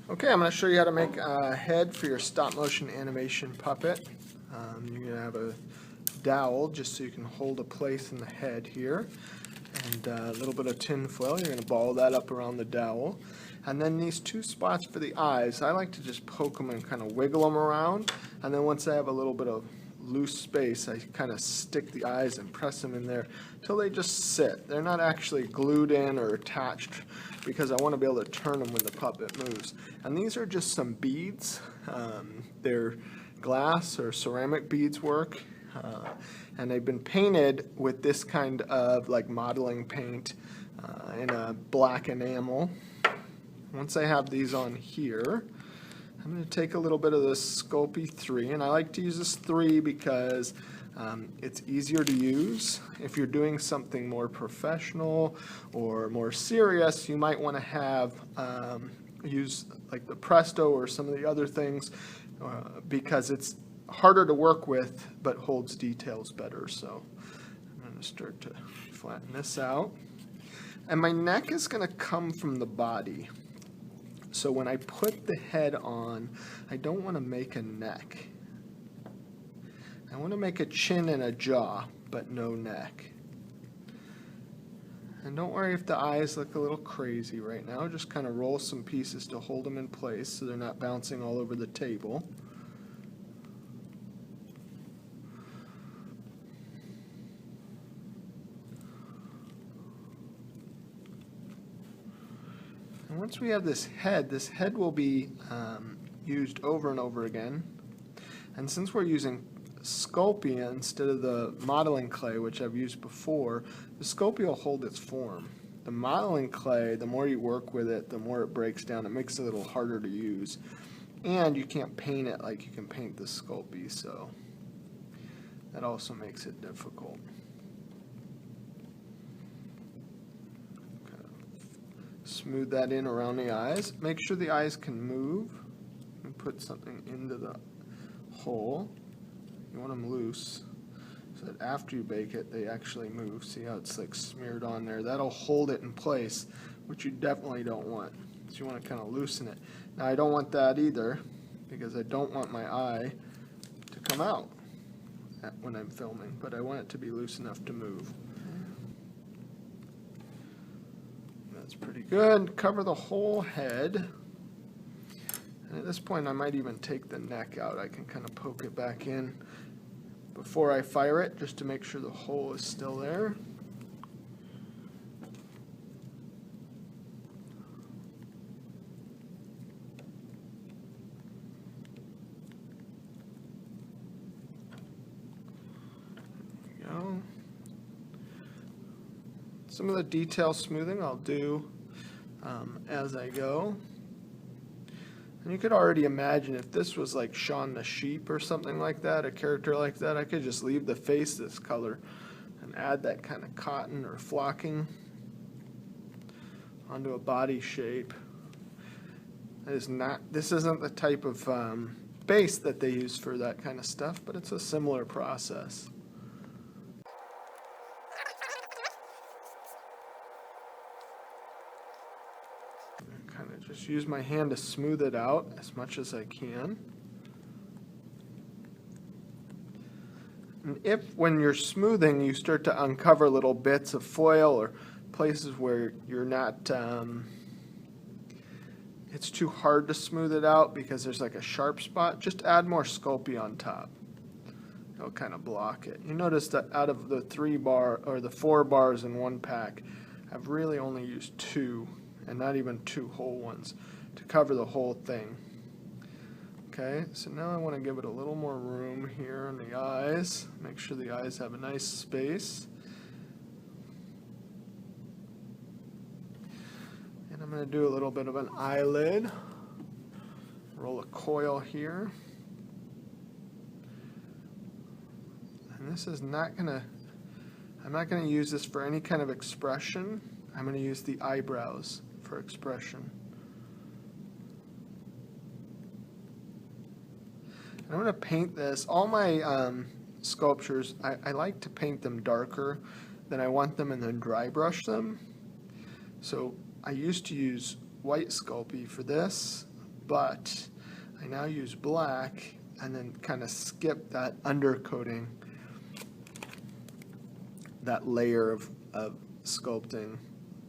Okay, I'm going to show you how to make a head for your stop motion animation puppet. You're going to have a dowel just so you can hold a place in the head here, and a little bit of tin foil. You're going to ball that up around the dowel. And then these two spots for the eyes, I like to just poke them and kind of wiggle them around, and then once I have a little bit of loose space, I kind of stick the eyes and press them in there till they just sit. They're not actually glued in or attached because I want to be able to turn them when the puppet moves. And these are just some beads. They're glass or ceramic beads work, and they've been painted with this kind of like modeling paint in a black enamel. Once I have these on here, I'm going to take a little bit of this Sculpey III, and I like to use this 3 because it's easier to use. If you're doing something more professional or more serious, you might want to have use like the Presto or some of the other things because it's harder to work with but holds details better. So I'm going to start to flatten this out. And my neck is going to come from the body. So when I put the head on, I don't want to make a neck. I want to make a chin and a jaw, but no neck. And don't worry if the eyes look a little crazy right now. Just kind of roll some pieces to hold them in place so they're not bouncing all over the table. And once we have this head will be used over and over again. And since we're using Sculpey instead of the modeling clay, which I've used before, the Sculpey will hold its form. The modeling clay, the more you work with it, the more it breaks down. It makes it a little harder to use. And you can't paint it like you can paint the Sculpey, so that also makes it difficult. Smooth that in around the eyes. Make sure the eyes can move. And put something into the hole. You want them loose so that after you bake it, they actually move. See how it's like smeared on there? That'll hold it in place, which you definitely don't want. So you want to kind of loosen it. Now I don't want that either because I don't want my eye to come out when I'm filming, but I want it to be loose enough to move. That's pretty good. Cover the whole head. And at this point I might even take the neck out. I can kind of poke it back in before I fire it just to make sure the hole is still there. There we go. Some of the detail smoothing I'll do as I go. And you could already imagine if this was like Shaun the Sheep or something like that, a character like that, I could just leave the face this color and add that kind of cotton or flocking onto a body shape. This isn't the type of base that they use for that kind of stuff, but it's a similar process. Kind of just use my hand to smooth it out as much as I can. And if when you're smoothing you start to uncover little bits of foil or places where you're not, it's too hard to smooth it out because there's like a sharp spot, just add more Sculpey on top. It'll kind of block it. You notice that out of the 4 bars in one pack, I've really only used 2. And not even 2 whole ones to cover the whole thing. Okay, so now I want to give it a little more room here on the eyes. Make sure the eyes have a nice space. And I'm going to do a little bit of an eyelid. Roll a coil here. And this is not going to, I'm not going to use this for any kind of expression. I'm going to use the eyebrows for expression. And I'm going to paint this. All my sculptures, I like to paint them darker than I want them and then dry brush them. So I used to use white Sculpey for this, but I now use black and then kind of skip that undercoating, that layer of sculpting,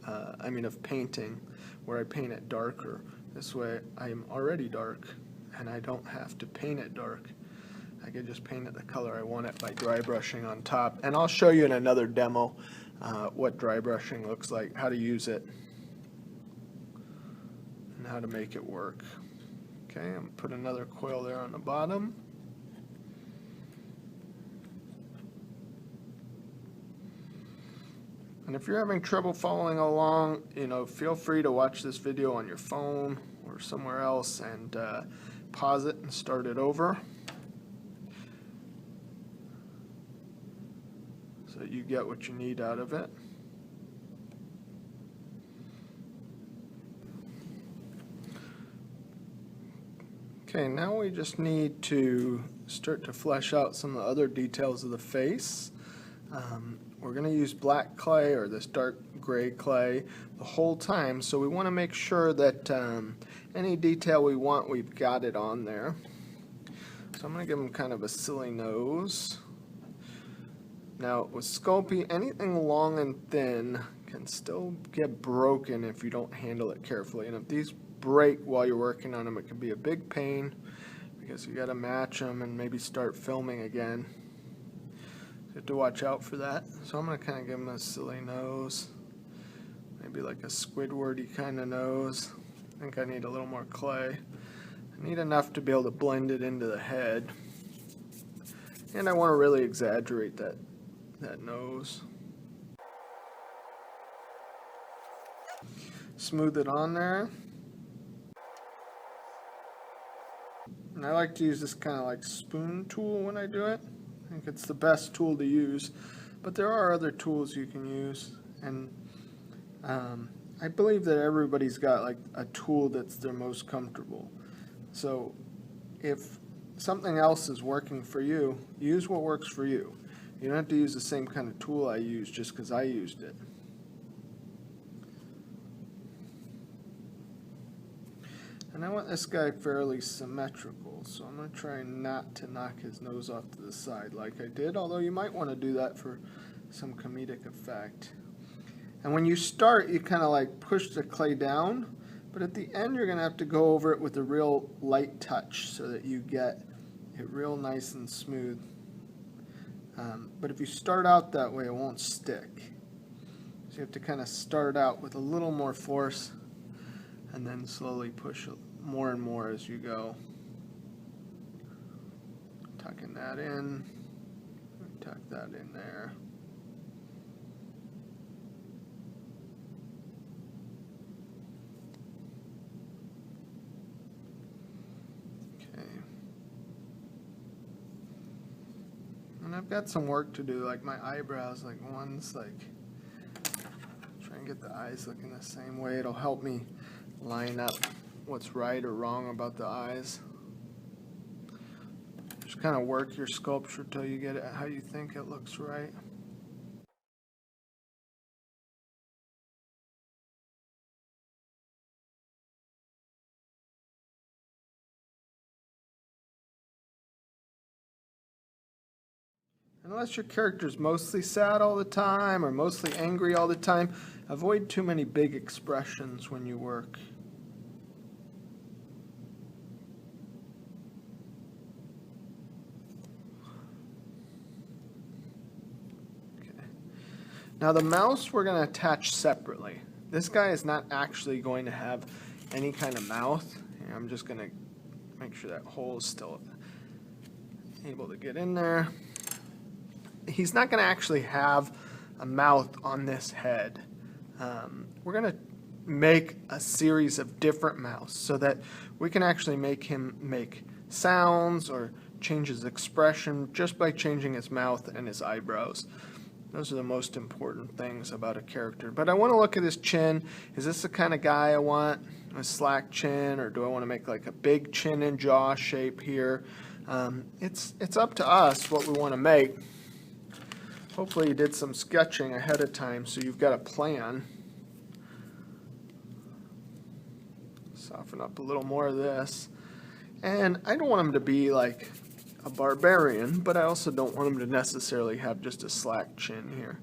of painting, where I paint it darker. This way I am already dark and I don't have to paint it dark. I can just paint it the color I want it by dry brushing on top. And I'll show you in another demo what dry brushing looks like, how to use it, and how to make it work. Okay, I'm going to put another coil there on the bottom. And if you're having trouble following along, feel free to watch this video on your phone or somewhere else and pause it and start it over, so that you get what you need out of it. Okay, now we just need to start to flesh out some of the other details of the face. We're going to use black clay or this dark gray clay the whole time, so we want to make sure that any detail we want, we've got it on there. So I'm going to give him kind of a silly nose. Now with Sculpey, anything long and thin can still get broken if you don't handle it carefully, and if these break while you're working on them, it can be a big pain because you got to match them and maybe start filming again. You have to watch out for that. So I'm going to kind of give him a silly nose, maybe like a Squidwardy kind of nose. I think I need a little more clay. I need enough to be able to blend it into the head, and I want to really exaggerate that nose. Smooth it on there. And I like to use this kind of like spoon tool when I do it. I think it's the best tool to use, but there are other tools you can use, and I believe that everybody's got like a tool that's their most comfortable. So if something else is working for you, use what works for you. You don't have to use the same kind of tool I use just because I used it. And I want this guy fairly symmetrical, so I'm going to try not to knock his nose off to the side like I did, although you might want to do that for some comedic effect. And when you start, you kind of like push the clay down, but at the end you're going to have to go over it with a real light touch so that you get it real nice and smooth. But if you start out that way, it won't stick. So you have to kind of start out with a little more force and then slowly push more and more as you go. Tucking that in, tuck that in there. Okay. And I've got some work to do, like my eyebrows, like one's like, try and get the eyes looking the same way. It'll help me line up what's right or wrong about the eyes. Just kind of work your sculpture till you get it how you think it looks right. Unless your character's mostly sad all the time or mostly angry all the time, avoid too many big expressions when you work. Now the mouse we're going to attach separately. This guy is not actually going to have any kind of mouth. Here, I'm just going to make sure that hole is still able to get in there. He's not going to actually have a mouth on this head. We're going to make a series of different mouths so that we can actually make him make sounds or change his expression just by changing his mouth and his eyebrows. Those are the most important things about a character. But I want to look at his chin. Is this the kind of guy I want? A slack chin, or do I want to make like a big chin and jaw shape here? It's up to us what we want to make. Hopefully you did some sketching ahead of time so you've got a plan. Soften up a little more of this. And I don't want him to be like a barbarian, but I also don't want him to necessarily have just a slack chin here.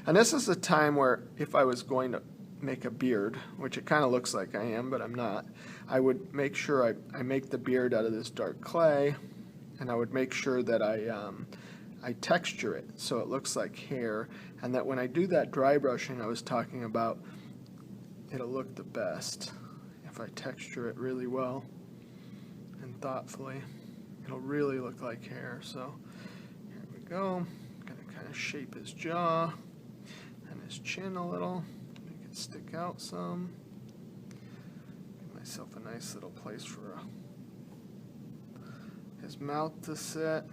And this is a time where if I was going to make a beard, which it kind of looks like I am, but I'm not, I would make sure I make the beard out of this dark clay, and I would make sure that I texture it so it looks like hair, and that when I do that dry brushing I was talking about, it'll look the best. If I texture it really well and thoughtfully, it'll really look like hair. So here we go. I'm going to kind of shape his jaw and his chin a little, make it stick out some. Give myself a nice little place for his mouth to sit.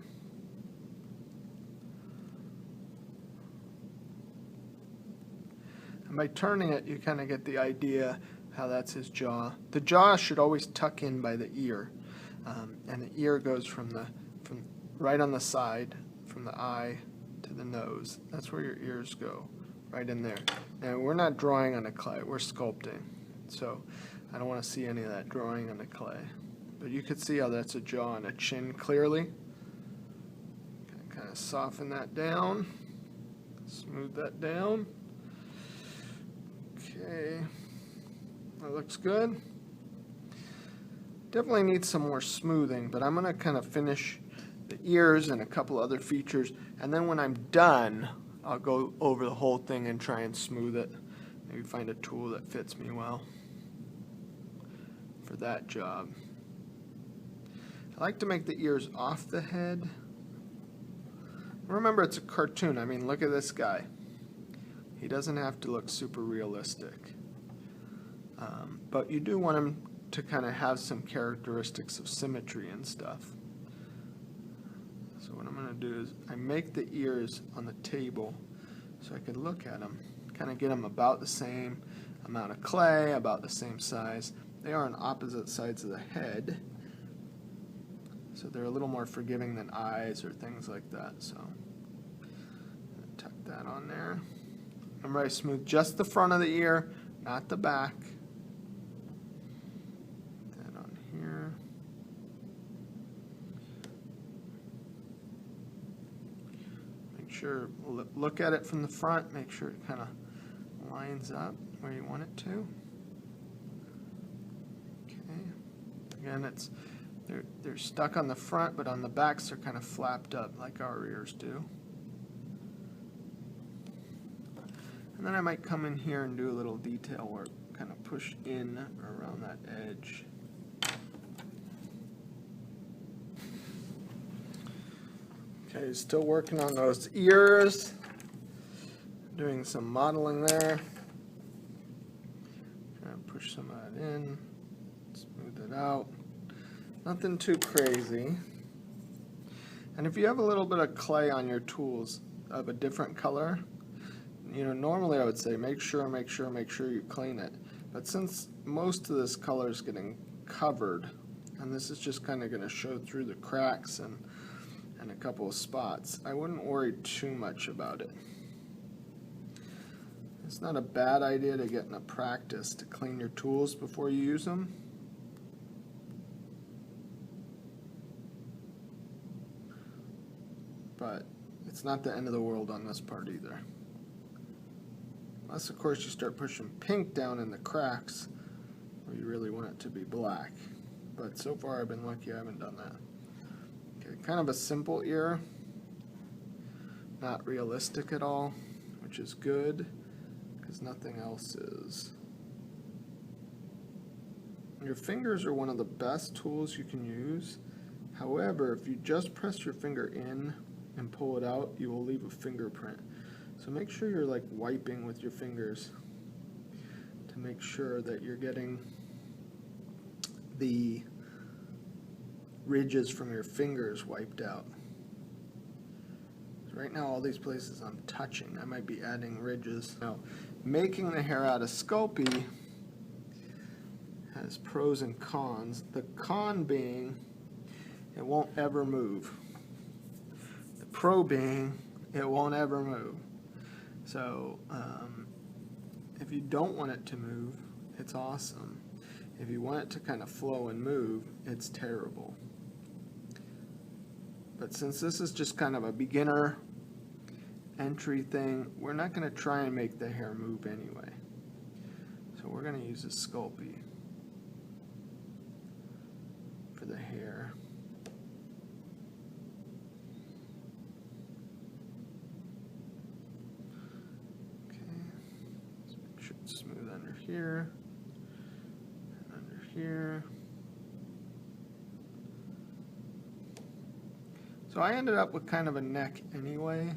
And by turning it, you kind of get the idea how that's his jaw. The jaw should always tuck in by the ear, and the ear goes from right on the side, from the eye to the nose. That's where your ears go, right in there. Now we're not drawing on the clay; we're sculpting, so I don't want to see any of that drawing on the clay. But you could see how that's a jaw and a chin clearly. Kind of soften that down, smooth that down. Okay, that looks good. Definitely needs some more smoothing, but I'm going to kind of finish the ears and a couple other features, and then when I'm done, I'll go over the whole thing and try and smooth it. Maybe find a tool that fits me well for that job. I like to make the ears off the head. Remember, it's a cartoon. I mean, look at this guy. He doesn't have to look super realistic. But you do want him to kind of have some characteristics of symmetry and stuff. So what I'm going to do is I make the ears on the table so I can look at them, kind of get them about the same amount of clay, about the same size. They are on opposite sides of the head, so they're a little more forgiving than eyes or things like that. So tuck that on there. Remember, I smooth just the front of the ear, not the back. That on here. Make sure, look at it from the front, make sure it kind of lines up where you want it to. Okay. Again, they're stuck on the front, but on the backs they're kind of flapped up like our ears do. And then I might come in here and do a little detail work, kind of push in around that edge. Okay, still working on those ears, doing some modeling there. Trying to push some of that in, smooth it out. Nothing too crazy. And if you have a little bit of clay on your tools of a different color, you know, normally I would say make sure you clean it. But since most of this color is getting covered, and this is just kind of going to show through the cracks and a couple of spots, I wouldn't worry too much about it. It's not a bad idea to get in a practice to clean your tools before you use them. But it's not the end of the world on this part either. Unless, of course, you start pushing pink down in the cracks where you really want it to be black. But so far I've been lucky I haven't done that. Okay, kind of a simple ear. Not realistic at all, which is good because nothing else is. Your fingers are one of the best tools you can use. However, if you just press your finger in and pull it out, you will leave a fingerprint. So make sure you're like wiping with your fingers to make sure that you're getting the ridges from your fingers wiped out. So right now all these places I'm touching, I might be adding ridges. Now, making the hair out of Sculpey has pros and cons. The con being it won't ever move. The pro being it won't ever move. So if you don't want it to move, it's awesome. If you want it to kind of flow and move, it's terrible. But since this is just kind of a beginner entry thing, we're not going to try and make the hair move anyway. So we're going to use a Sculpey for the hair. Okay, let's make sure it's smooth under here and under here. So I ended up with kind of a neck anyway.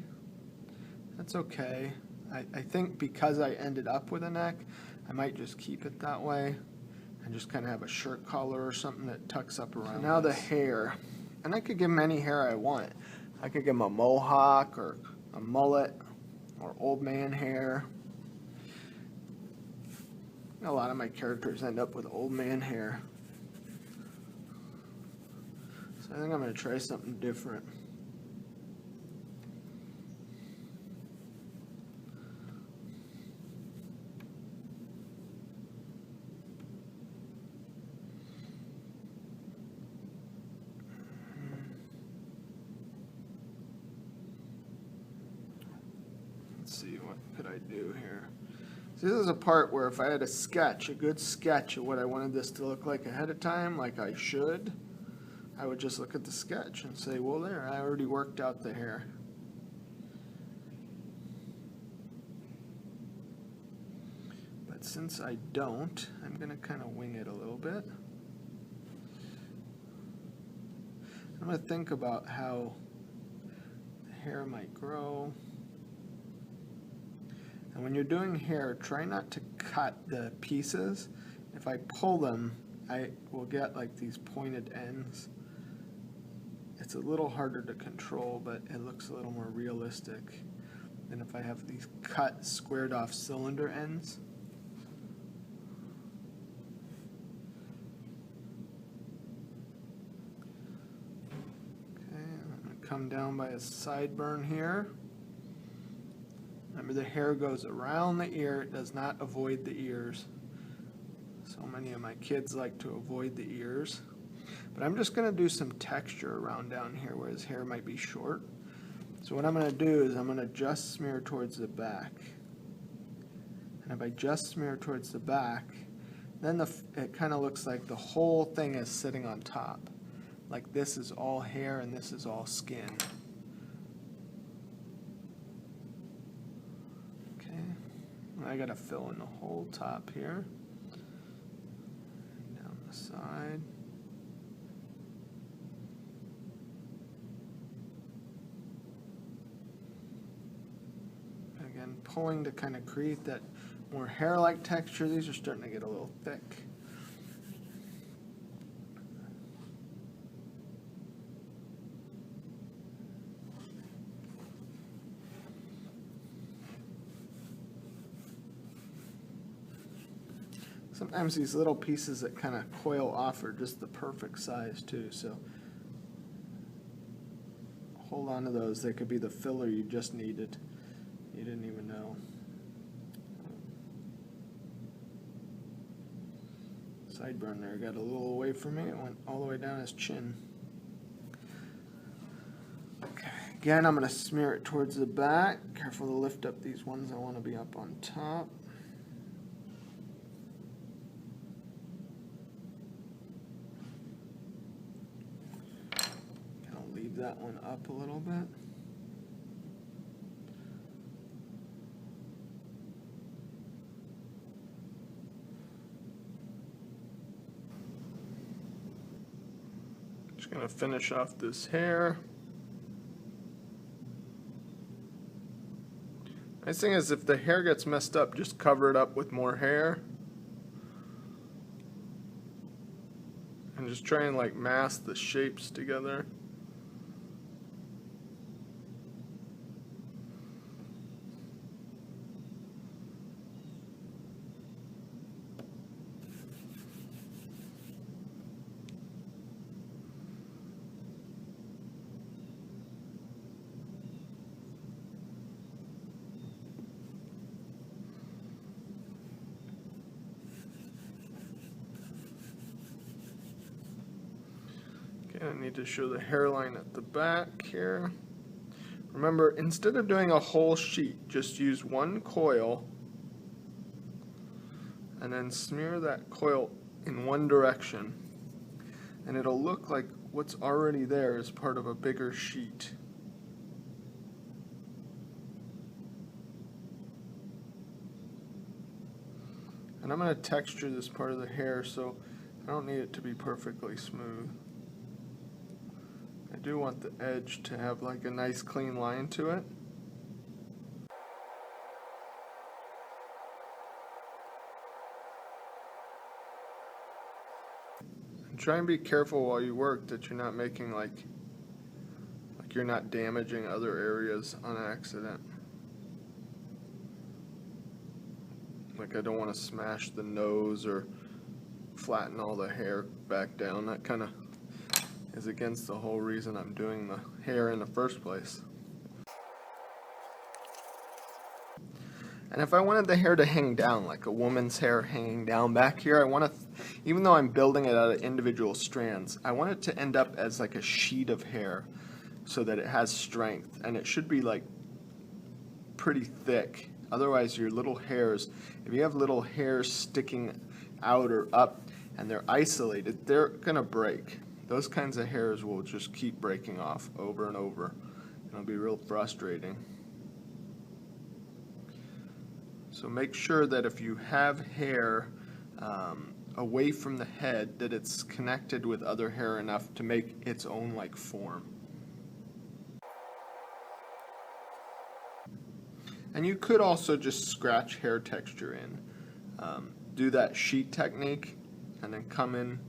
That's okay. I think because I ended up with a neck, I might just keep it that way and just kind of have a shirt collar or something that tucks up around. So now the hair, and I could give him any hair I want. I could give him a mohawk or a mullet or old man hair. A lot of my characters end up with old man hair. So I think I'm going to try something different. Let's see, what could I do here? So this is a part where if I had a sketch, a good sketch of what I wanted this to look like ahead of time, like I should, I would just look at the sketch and say, well, there, I already worked out the hair. But since I don't, I'm going to kind of wing it a little bit. I'm going to think about how the hair might grow. And when you're doing hair, try not to cut the pieces. If I pull them, I will get like these pointed ends. It's a little harder to control, but it looks a little more realistic than if I have these cut, squared off cylinder ends. Okay, I'm going to come down by a sideburn here. Remember, the hair goes around the ear, it does not avoid the ears. So many of my kids like to avoid the ears. But I'm just going to do some texture around down here where his hair might be short. So what I'm going to do is I'm going to just smear towards the back. And if I just smear towards the back, then it kind of looks like the whole thing is sitting on top. Like this is all hair and this is all skin. Okay, I got to fill in the whole top here. And down the side. Again, pulling to kind of create that more hair-like texture. These are starting to get a little thick. Sometimes these little pieces that kind of coil off are just the perfect size too, so hold on to those. They could be the filler you just needed. You didn't even know. Sideburn there got a little away from me. It went all the way down his chin. Okay, again, I'm going to smear it towards the back. Careful to lift up these ones. I want to be up on top. I'll leave that one up a little bit. Just going to finish off this hair. Nice thing is if the hair gets messed up, just cover it up with more hair. And just try and like mask the shapes together. Okay, I need to show the hairline at the back here. Remember, instead of doing a whole sheet, just use one coil and then smear that coil in one direction, and it'll look like what's already there is part of a bigger sheet. And I'm going to texture this part of the hair, so I don't need it to be perfectly smooth. I do want the edge to have like a nice clean line to it. And try and be careful while you work that you're not making like you're not damaging other areas on accident. Like I don't want to smash the nose or flatten all the hair back down. That kind of is against the whole reason I'm doing the hair in the first place. And if I wanted the hair to hang down, like a woman's hair hanging down back here, I want to, even though I'm building it out of individual strands, I want it to end up as like a sheet of hair so that it has strength. And it should be like pretty thick. Otherwise your little hairs, if you have little hairs sticking out or up and they're isolated, they're gonna break. Those kinds of hairs will just keep breaking off over and over. It'll be real frustrating. So make sure that if you have hair away from the head, that it's connected with other hair enough to make its own like form. And you could also just scratch hair texture in. Do that sheet technique and then come in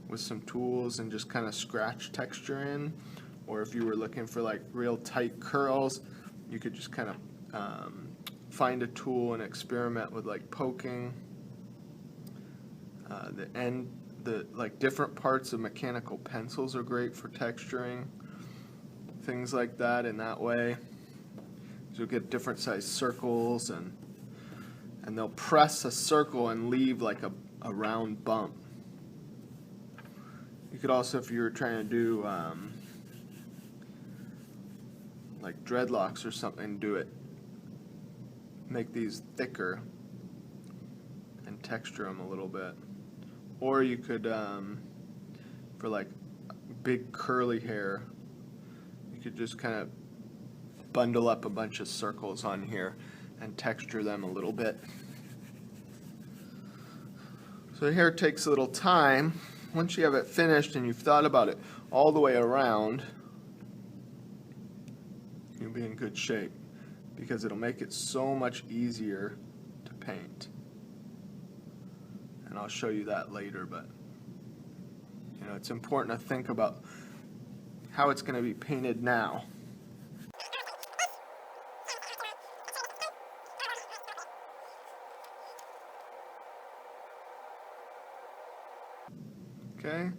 with some tools and just kind of scratch texture in. Or if you were looking for like real tight curls, you could just kind of find a tool and experiment with like poking the like different parts of mechanical pencils are great for texturing, things like that in that way. So you'll get different sized circles and they'll press a circle and leave like a round bump. You could also, if you were trying to do like dreadlocks or something, do it. Make these thicker and texture them a little bit. Or you could, for like big curly hair, you could just kind of bundle up a bunch of circles on here and texture them a little bit. So hair takes a little time. Once you have it finished and you've thought about it all the way around, you'll be in good shape because it'll make it so much easier to paint. And I'll show you that later, but you know, it's important to think about how it's going to be painted now. Okay,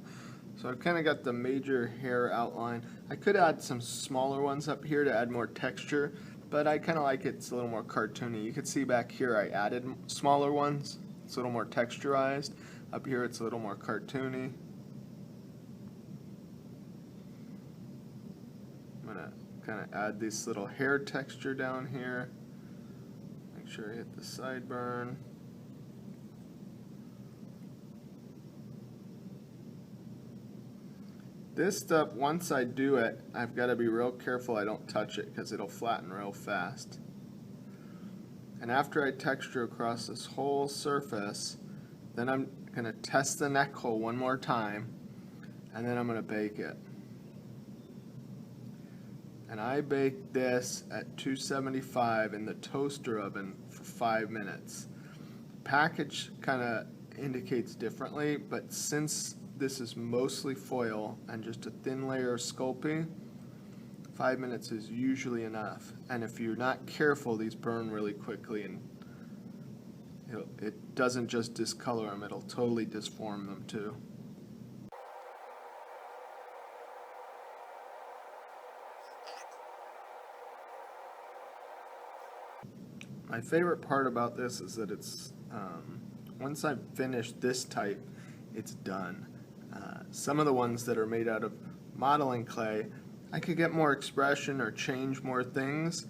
so I've kind of got the major hair outline. I could add some smaller ones up here to add more texture, but I kind of like it's a little more cartoony. You can see back here I added smaller ones. It's a little more texturized. Up here it's a little more cartoony. I'm going to kind of add this little hair texture down here. Make sure I hit the sideburn. This stuff, once I do it, I've got to be real careful I don't touch it because it'll flatten real fast. And after I texture across this whole surface, then I'm going to test the neck hole one more time, and then I'm going to bake it. And I bake this at 275 in the toaster oven for 5 minutes. The package kind of indicates differently, but since this is mostly foil and just a thin layer of Sculpey, 5 minutes is usually enough. And if you're not careful, these burn really quickly, and it doesn't just discolor them, it'll totally disform them too. My favorite part about this is that it's, once I've finished this type, it's done. some of the ones that are made out of modeling clay, I could get more expression or change more things,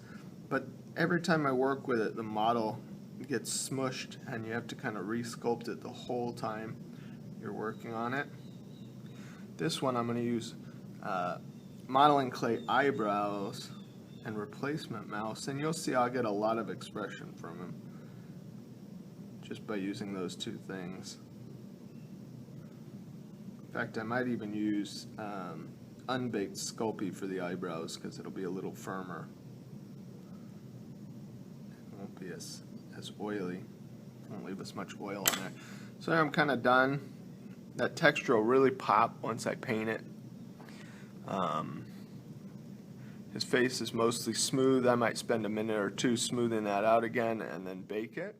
but every time I work with it, the model gets smushed and you have to kind of re-sculpt it the whole time you're working on it. This one I'm going to use modeling clay eyebrows and replacement mouse, and you'll see I'll get a lot of expression from him just by using those two things. In fact, I might even use unbaked Sculpey for the eyebrows because it'll be a little firmer. It won't be as oily. Won't leave as much oil on there. So there, I'm kind of done. That texture will really pop once I paint it. His face is mostly smooth. I might spend a minute or two smoothing that out again and then bake it.